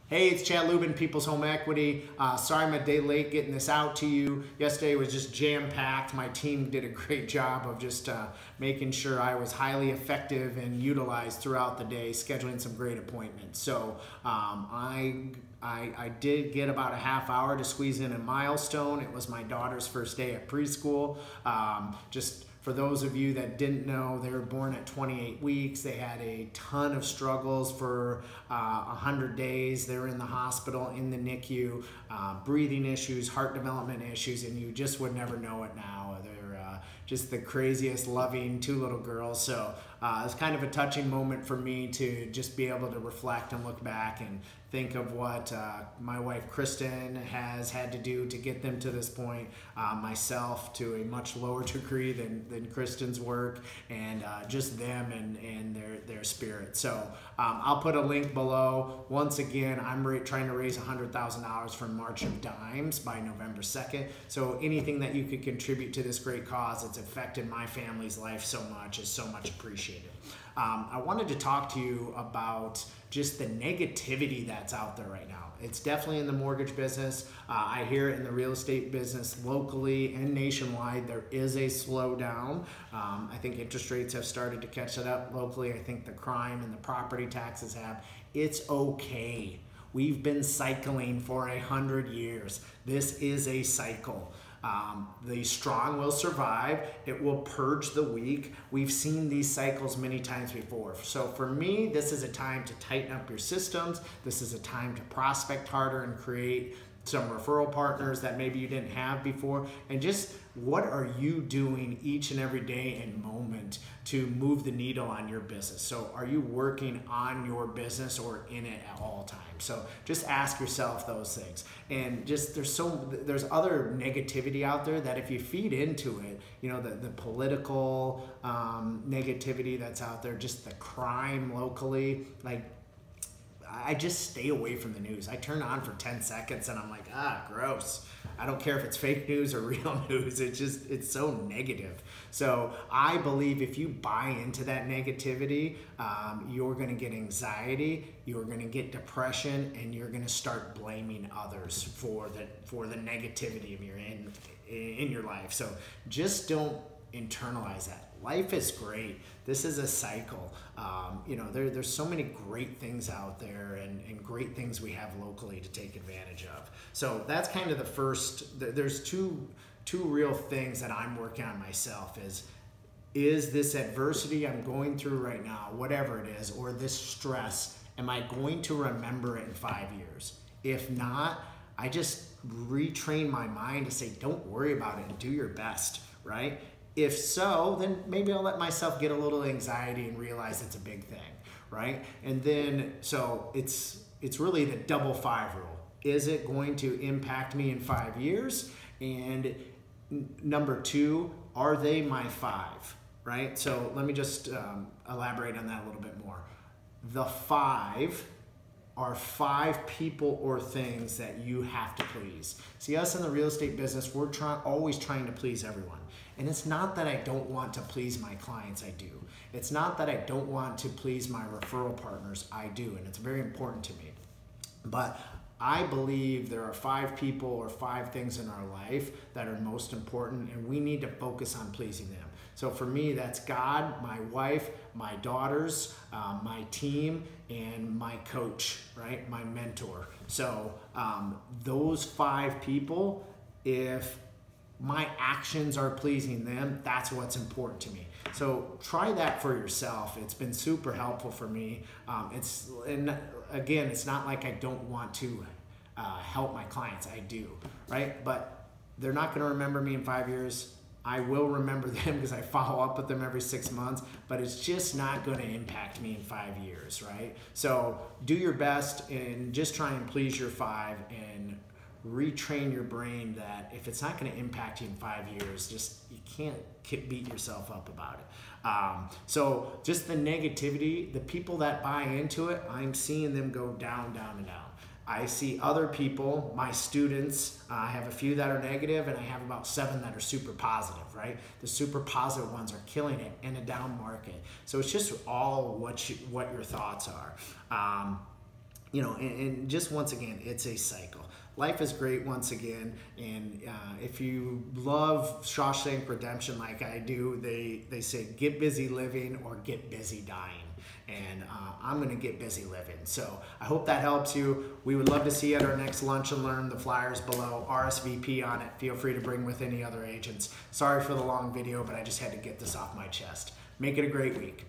Hey, it's Chad Lubben, People's Home Equity. Sorry I'm a day late getting this out to you. Yesterday was just jam-packed. My team did a great job of just making sure I was highly effective and utilized throughout the day, scheduling some great appointments. So I did get about a half hour to squeeze in a milestone. It was my daughter's first day at preschool. Just for those of you that didn't know, they were born at 28 weeks. They had a ton of struggles for 100 days. They were in the hospital, in the NICU, breathing issues, heart development issues, and you just would never know it now. They're just the craziest, loving two little girls. So it's kind of a touching moment for me to just be able to reflect and look back and think of what my wife Kristen has had to do to get them to this point, myself to a much lower degree than Kristen's work, and just them and their spirit. So I'll put a link below. Once again, I'm trying to raise $100,000 from March of Dimes by November 2nd. So anything that you could contribute to this great cause, it's affected my family's life so much, is so much appreciated. I wanted to talk to you about just the negativity that's out there right now. It's definitely in the mortgage business. I hear it in the real estate business locally and nationwide. There is a slowdown. I think interest rates have started to catch it up locally. I think the crime and the property taxes have. It's okay. We've been cycling for 100 years. This is a cycle. The strong will survive. It will purge the weak. We've seen these cycles many times before. So for me, this is a time to tighten up your systems. This is a time to prospect harder and create some referral partners that maybe you didn't have before. And just what are you doing each and every day and moment to move the needle on your business? So are you working on your business or in it at all times? So just ask yourself those things. And just there's other negativity out there that if you feed into it, you know, the political negativity that's out there, just the crime locally, like, I just stay away from the news. I turn on for 10 seconds and I'm like, gross. I don't care if it's fake news or real news. It's so negative. So I believe if you buy into that negativity, you're going to get anxiety, you're going to get depression, and you're going to start blaming others for the negativity of in your life. So just don't internalize that. Life is great. This is a cycle. You know, there's so many great things out there and great things we have locally to take advantage of. So that's kind of the first. There's two real things that I'm working on myself is this adversity I'm going through right now, whatever it is, or this stress, am I going to remember it in 5 years? If not, I just retrain my mind to say, don't worry about it and do your best, right? If so, then maybe I'll let myself get a little anxiety and realize it's a big thing, right? And then, so it's really the double 5 rule. Is it going to impact me in 5 years? And number 2, are they my 5, right? So let me just elaborate on that a little bit more. The 5 are 5 people or things that you have to please. See, us in the real estate business, we're always trying to please everyone. And it's not that I don't want to please my clients, I do. It's not that I don't want to please my referral partners, I do, and it's very important to me. But I believe there are 5 people or 5 things in our life that are most important, and we need to focus on pleasing them. So for me, that's God, my wife, my daughters, my team, and my coach, right? My mentor. So those 5 people, if my actions are pleasing them, that's what's important to me. So try that for yourself. It's been super helpful for me. And again, it's not like I don't want to help my clients. I do, right? But they're not going to remember me in 5 years. I will remember them because I follow up with them every 6 months, but it's just not going to impact me in 5 years, right? So do your best and just try and please your 5 and retrain your brain that if it's not going to impact you in 5 years, just you can't beat yourself up about it. So just the negativity, the people that buy into it, I'm seeing them go down, down, and down. I see other people, my students, I have a few that are negative and I have about 7 that are super positive, right? The super positive ones are killing it in a down market. So it's just all what your thoughts are. you know, and just once again, it's a cycle. Life is great once again, and if you love Shawshank Redemption like I do, they say get busy living or get busy dying. And I'm going to get busy living. So I hope that helps you. We would love to see you at our next Lunch and Learn. The flyer's below, RSVP on it. Feel free to bring with any other agents. Sorry for the long video, but I just had to get this off my chest. Make it a great week.